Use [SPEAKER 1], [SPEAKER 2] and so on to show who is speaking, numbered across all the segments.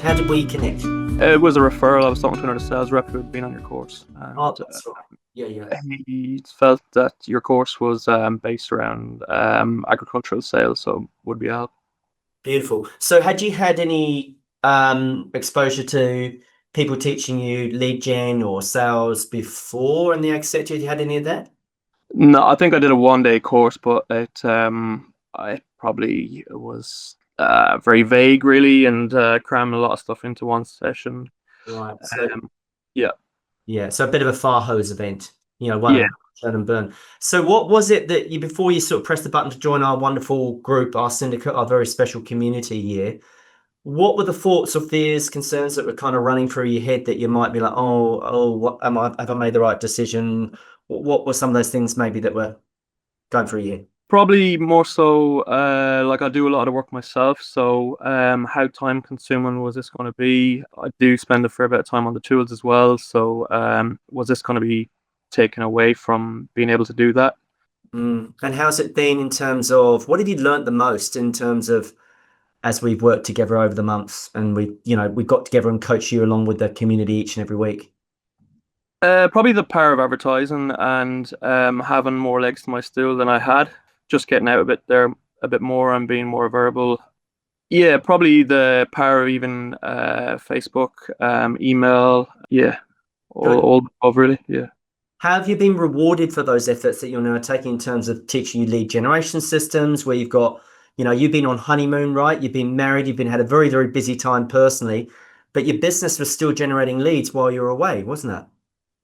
[SPEAKER 1] How did we connect?
[SPEAKER 2] It was a referral. I was talking to another sales rep who had been on your course, and
[SPEAKER 1] Oh, that's right. Yeah.
[SPEAKER 2] he felt that your course was based around agricultural sales, so would be a help.
[SPEAKER 1] Beautiful. So had you had any exposure to people teaching you lead gen or sales before in the ag sector? Had you had any of that?
[SPEAKER 2] No, I think I did a 1 day course, but I probably was very vague, really, and crammed a lot of stuff into one session.
[SPEAKER 1] Right. So
[SPEAKER 2] Yeah,
[SPEAKER 1] yeah, so a bit of a fire hose event,
[SPEAKER 2] yeah.
[SPEAKER 1] one turn and burn. So what was it that you before you sort of pressed the button to join our wonderful group, our syndicate, our very special community here? What were the thoughts or fears, concerns that were kind of running through your head that you might be like, what have I made the right decision? What were some of those things maybe that were going through your head?
[SPEAKER 2] Probably more so, like I do a lot of the work myself, so how time consuming was this going to be? I do spend a fair bit of time on the tools as well, so was this going to be taken away from being able to do that?
[SPEAKER 1] And how's it been in terms of what have you learned the most in terms of as we've worked together over the months and we got together and coached you along with the community each and every week?
[SPEAKER 2] Probably the power of advertising and having more legs to my stool than I had, just getting out a bit there a bit more and being more verbal. Yeah, probably the power of even Facebook, email, yeah,
[SPEAKER 1] Good.
[SPEAKER 2] all above really, yeah.
[SPEAKER 1] How have you been rewarded for those efforts that you're now taking in terms of teaching you lead generation systems where you've got, you've been on honeymoon, right? You've been married, you've been had a very, very busy time personally, but your business was still generating leads while you were away, wasn't it?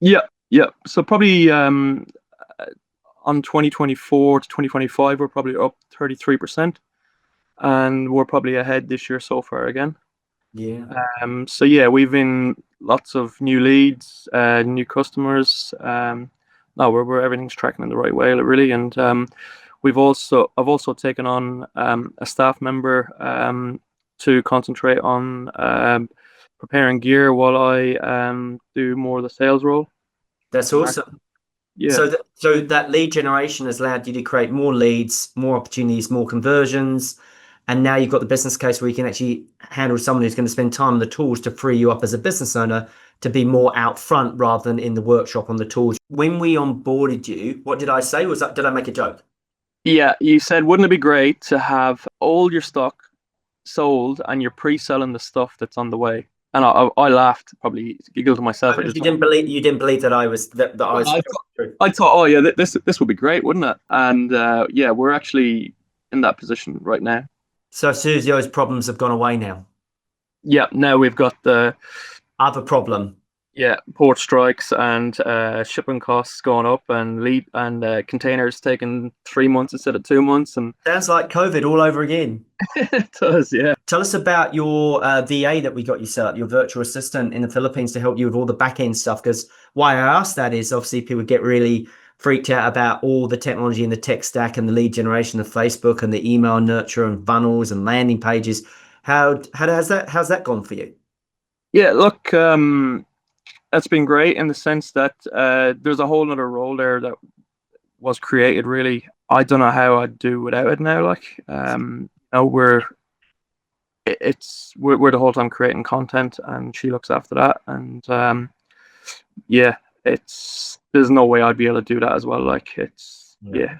[SPEAKER 2] Yeah, yeah. So probably on 2024 to 2025, we're probably up 33%, and we're probably ahead this year so far again.
[SPEAKER 1] Yeah.
[SPEAKER 2] So yeah, we've been lots of new leads, new customers. No, we're everything's tracking in the right way, really, and I've also taken on a staff member to concentrate on preparing gear while I do more of the sales role.
[SPEAKER 1] That's awesome.
[SPEAKER 2] Yeah,
[SPEAKER 1] So that lead generation has allowed you to create more leads, more opportunities, more conversions. And now you've got the business case where you can actually handle someone who's going to spend time on the tools to free you up as a business owner to be more out front rather than in the workshop on the tools. When we onboarded you, what did I say? Did I make a joke?
[SPEAKER 2] yeah. You said, wouldn't it be great to have all your stock sold and you're pre-selling the stuff that's on the way? And I laughed, probably giggled to myself. I
[SPEAKER 1] Because
[SPEAKER 2] just
[SPEAKER 1] you didn't believe that I
[SPEAKER 2] Yeah,
[SPEAKER 1] was true.
[SPEAKER 2] I thought, oh yeah, this would be great, wouldn't it? And yeah, we're actually in that position right now.
[SPEAKER 1] So Susio's problems have gone away now.
[SPEAKER 2] Yeah, now we've got the
[SPEAKER 1] Other problem.
[SPEAKER 2] port strikes and shipping costs going up, and lead and containers taking 3 months instead of 2 months, and
[SPEAKER 1] Sounds like COVID all over again.
[SPEAKER 2] it does, yeah.
[SPEAKER 1] Tell us about your VA that we got you set up, your virtual assistant in the Philippines to help you with all the back end stuff. Because why I asked that is obviously people get really freaked out about all the technology and the tech stack and the lead generation of Facebook and the email nurture and funnels and landing pages. How's that gone for you?
[SPEAKER 2] Yeah, look, that's been great in the sense that there's a whole other role there that was created. Really, I don't know how I'd do without it now. Like, we're the whole time creating content, and she looks after that. And yeah, it's there's no way I'd be able to do that as well. Like, it's
[SPEAKER 1] Yeah.
[SPEAKER 2] yeah,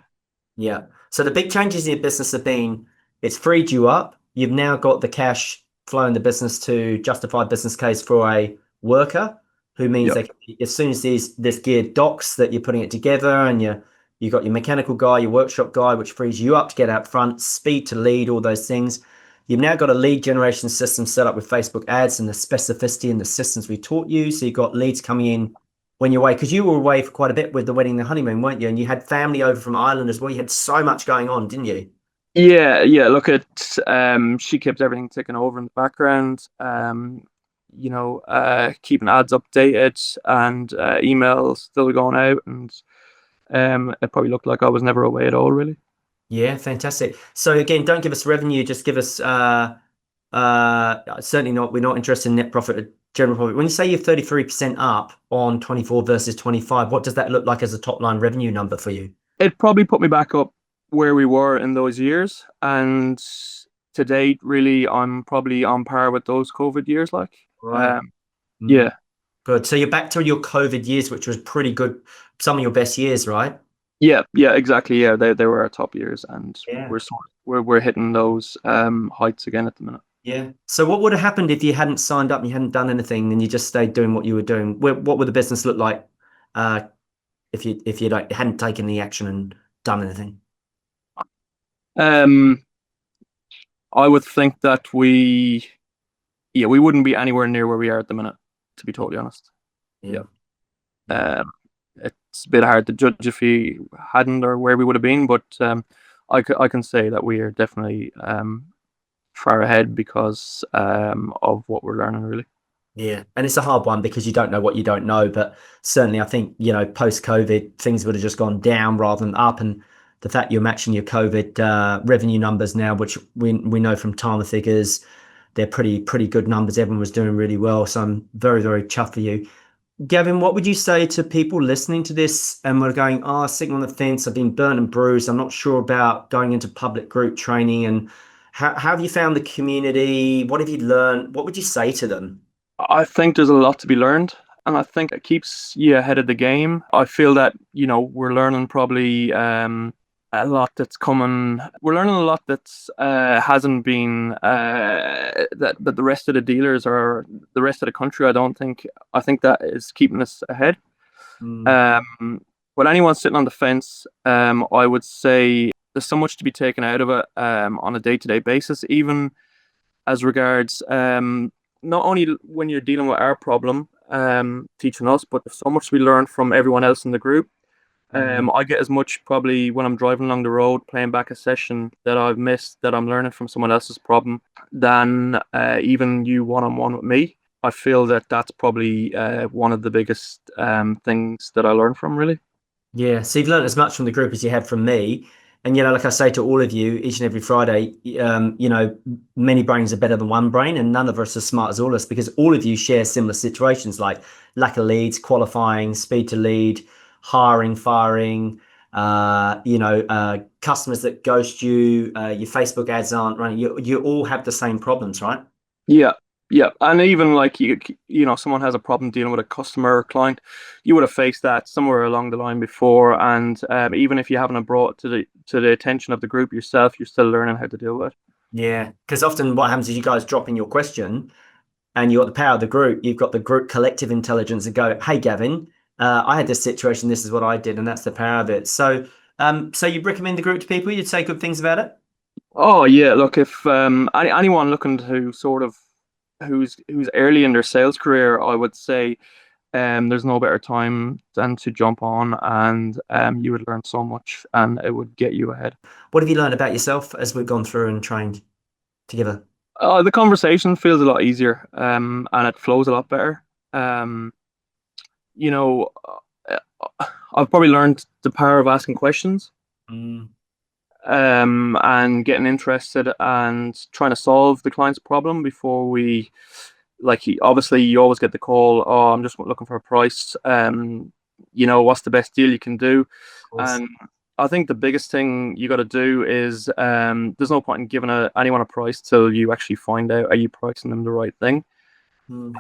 [SPEAKER 1] Yeah. So the big changes in your business have been it's freed you up. You've now got the cash flow in the business to justify a business case for a worker, who means
[SPEAKER 2] yeah,
[SPEAKER 1] they as soon as this gear docks that you're putting it together and you got your mechanical guy, your workshop guy, which frees you up to get out front, speed to lead, all those things. You've now got a lead generation system set up with Facebook ads and the specificity and the systems we taught you. So you've got leads coming in when you're away, because you were away for quite a bit with the wedding and the honeymoon, weren't you? And you had family over from Ireland as well. You had so much going on, didn't you?
[SPEAKER 2] yeah. Look at she kept everything ticking over in the background. Keeping ads updated and emails still going out, and it probably looked like I was never away at all, really.
[SPEAKER 1] Yeah, fantastic. So again, don't give us revenue, just give us certainly not, we're not interested in net profit or general profit. When you say you're 33% up on 24 versus 25, what does that look like as a top line revenue number for you?
[SPEAKER 2] It probably put me back up where we were in those years, and to date, really, I'm probably on par with those COVID years. Like,
[SPEAKER 1] Right.
[SPEAKER 2] um,
[SPEAKER 1] Mm,
[SPEAKER 2] yeah,
[SPEAKER 1] good. So you're back to your COVID years, which was pretty good. Some of your best years, right?
[SPEAKER 2] yeah, exactly. Yeah, they were our top years, and
[SPEAKER 1] Yeah.
[SPEAKER 2] we're hitting those heights again at the minute.
[SPEAKER 1] Yeah. So what would have happened if you hadn't signed up and you hadn't done anything and you just stayed doing what you were doing? What would the business look like uh, if you like hadn't taken the action and done anything?
[SPEAKER 2] Um, I would think that we wouldn't be anywhere near where we are at the minute, to be totally honest.
[SPEAKER 1] Yeah.
[SPEAKER 2] Yeah.
[SPEAKER 1] Yeah.
[SPEAKER 2] It's a bit hard to judge if we hadn't or where we would have been, but I can say that we are definitely far ahead because of what we're learning, really.
[SPEAKER 1] Yeah, and it's a hard one because you don't know what you don't know. But certainly, I think post COVID, things would have just gone down rather than up. And the fact you're matching your COVID revenue numbers now, which we know from Timer figures, they're pretty good numbers. Everyone was doing really well, so I'm very chuffed for you. Gavin, what would you say to people listening to this and we're going, oh, sitting on the fence, I've been burnt and bruised. I'm not sure about going into public group training. And how have you found the community? What have you learned? What would you say to them?
[SPEAKER 2] I think there's a lot to be learned, and I think it keeps you ahead of the game. I feel that we're learning probably a lot that's coming. We're learning a lot that's hasn't been that the rest of the dealers or the rest of the country. I don't think. I think that is keeping us ahead.
[SPEAKER 1] Mm,
[SPEAKER 2] Um, but anyone sitting on the fence, I would say there's so much to be taken out of it on a day-to-day basis, even as regards not only when you're dealing with our problem, teaching us, but there's so much we learn from everyone else in the group.
[SPEAKER 1] mm.
[SPEAKER 2] I get as much probably when I'm driving along the road, playing back a session that I've missed, that I'm learning from someone else's problem, than even you one on one with me. I feel that that's probably one of the biggest things that I learned from, really.
[SPEAKER 1] Yeah, so you've learned as much from the group as you have from me. And, like I say to all of you each and every Friday, many brains are better than one brain, and none of us are as smart as all of us because all of you share similar situations like lack of leads, qualifying, speed to lead, hiring, firing, customers that ghost you, your Facebook ads aren't running. You all have the same problems, right?
[SPEAKER 2] Yeah, yeah, and even like someone has a problem dealing with a customer or client, you would have faced that somewhere along the line before, and even if you haven't brought it to the attention of the group yourself, you're still learning how to deal with it.
[SPEAKER 1] Yeah, because often what happens is you guys drop in your question and you've got the power of the group, you've got the group collective intelligence and go, hey, Gavin, I had this situation, this is what I did, and that's the power of it. So you'd recommend the group to people, you'd say good things about it?
[SPEAKER 2] Oh yeah, look, if anyone looking to sort of who's early in their sales career, I would say there's no better time than to jump on, and you would learn so much, and it would get you ahead.
[SPEAKER 1] What have you learned about yourself as we've gone through and trained together?
[SPEAKER 2] The conversation feels a lot easier, and it flows a lot better. Um, you know, uh, I've probably learned the power of asking questions,
[SPEAKER 1] Mm,
[SPEAKER 2] and getting interested and trying to solve the client's problem before we, like, obviously you always get the call, oh, I'm just looking for a price. What's the best deal you can do?
[SPEAKER 1] of course.
[SPEAKER 2] And I think the biggest thing you got to do is there's no point in giving anyone a price till you actually find out, are you pricing them the right thing,
[SPEAKER 1] Mm.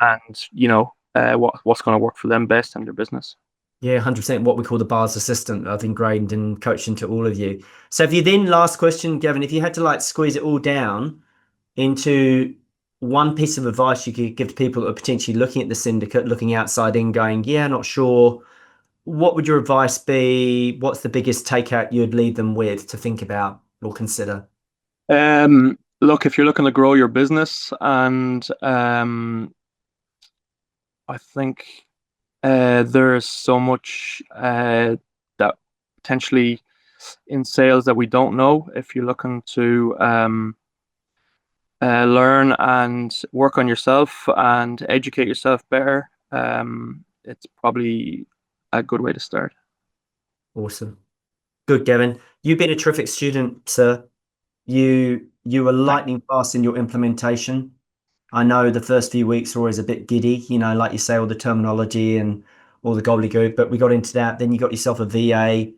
[SPEAKER 2] and what's going to work for them best and their business.
[SPEAKER 1] Yeah, 100% what we call the bars assistant. I've ingrained and coached into all of you. So if you then, last question, Gavin, if you had to like squeeze it all down into one piece of advice you could give to people that are potentially looking at the syndicate, looking outside in, going, yeah, not sure. What would your advice be? What's the biggest takeout you'd leave them with to think about or consider?
[SPEAKER 2] Look, if you're looking to grow your business, and I think there's so much that potentially in sales that we don't know. If you're looking to learn and work on yourself and educate yourself better, it's probably a good way to start.
[SPEAKER 1] Awesome. Good, Gavin. You've been a terrific student, sir. You were
[SPEAKER 2] Thank-
[SPEAKER 1] lightning fast in your implementation. I know the first few weeks are always a bit giddy, like you say, all the terminology and all the gobbledygook, but we got into that. Then you got yourself a VA.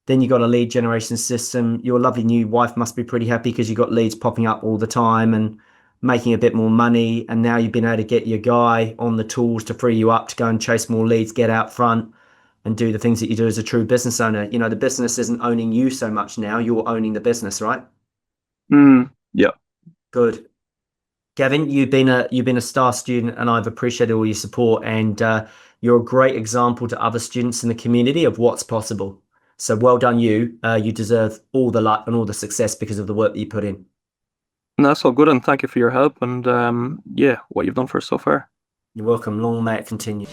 [SPEAKER 1] Then you got a lead generation system. Your lovely new wife must be pretty happy because you got leads popping up all the time and making a bit more money. And now you've been able to get your guy on the tools to free you up to go and chase more leads, get out front and do the things that you do as a true business owner. You know, the business isn't owning you so much now. You're owning the business, right?
[SPEAKER 2] Yeah.
[SPEAKER 1] Good. Gavin, you've been a star student, and I've appreciated all your support. And you're a great example to other students in the community of what's possible. So well done, you. You deserve all the luck and all the success because of the work that you put in.
[SPEAKER 2] And that's all good, and thank you for your help and yeah, what you've done for us so far.
[SPEAKER 1] You're welcome. Long may it continue.